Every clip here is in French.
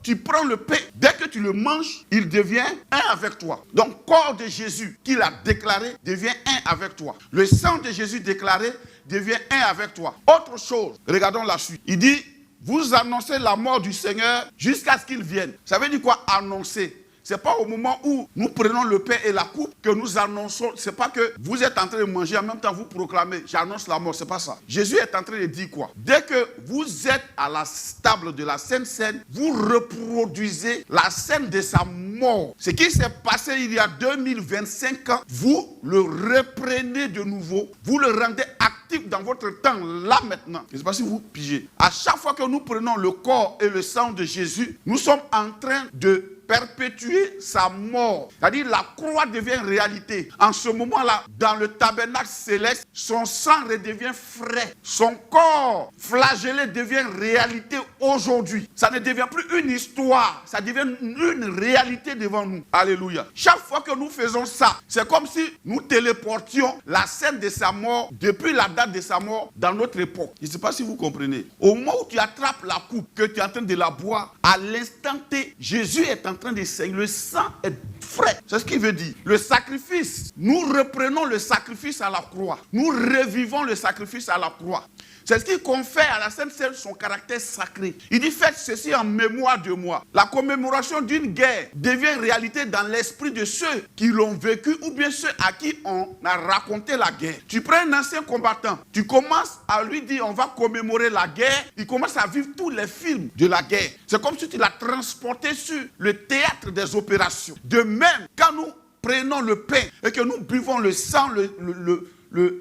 tu prends le pain, dès que tu le manges, il devient un avec toi. Donc, corps de Jésus qu'il a déclaré devient un avec toi. Le sang de Jésus déclaré devient un avec toi. Autre chose, regardons la suite. Il dit, vous annoncez la mort du Seigneur jusqu'à ce qu'il vienne. Ça veut dire quoi, annoncer? C'est pas au moment où nous prenons le pain et la coupe que nous annonçons. C'est pas que vous êtes en train de manger en même temps vous proclamez j'annonce la mort. C'est pas ça. Jésus est en train de dire quoi? Dès que vous êtes à la table de la Sainte Seine, vous reproduisez la scène de sa mort. Ce qui s'est passé il y a 2025 ans, vous le reprenez de nouveau. Vous le rendez actif dans votre temps là maintenant. Je ne sais pas si vous pigez. À chaque fois que nous prenons le corps et le sang de Jésus, nous sommes en train de perpétuer sa mort. C'est-à-dire la croix devient réalité. En ce moment-là, dans le tabernacle céleste, son sang redevient frais. Son corps flagellé devient réalité aujourd'hui. Ça ne devient plus une histoire. Ça devient une réalité devant nous. Alléluia. Chaque fois que nous faisons ça, c'est comme si nous téléportions la scène de sa mort depuis la date de sa mort dans notre époque. Je ne sais pas si vous comprenez. Au moment où tu attrapes la coupe, que tu es en train de la boire, à l'instant T, Jésus est en train de saigner. Le sang est frais. C'est ce qu'il veut dire. Le sacrifice, nous reprenons le sacrifice à la croix. Nous revivons le sacrifice à la croix. C'est ce qui confère à la Sainte Seine son caractère sacré. Il dit, faites ceci en mémoire de moi. La commémoration d'une guerre devient réalité dans l'esprit de ceux qui l'ont vécu ou bien ceux à qui on a raconté la guerre. Tu prends un ancien combattant, tu commences à lui dire, on va commémorer la guerre. Il commence à vivre tous les films de la guerre. C'est comme si tu l'as transporté sur le théâtre des opérations. De même, quand nous prenons le pain et que nous buvons le sang,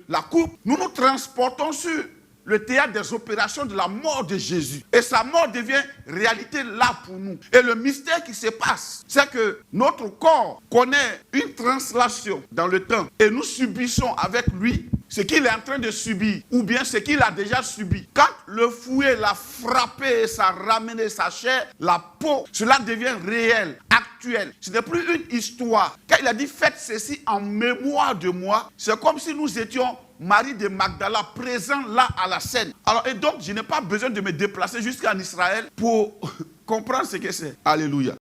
la coupe, nous nous transportons sur le théâtre des opérations de la mort de Jésus. Et sa mort devient réalité là pour nous. Et le mystère qui se passe, c'est que notre corps connaît une translation dans le temps. Et nous subissons avec lui ce qu'il est en train de subir, ou bien ce qu'il a déjà subi. Quand le fouet l'a frappé et ça a ramené sa chair, la peau, cela devient réel, actuel. Ce n'est plus une histoire. Quand il a dit, faites ceci en mémoire de moi, c'est comme si nous étions Marie de Magdala, présent là à la scène. Alors, et donc, je n'ai pas besoin de me déplacer jusqu'en Israël pour comprendre ce que c'est. Alléluia.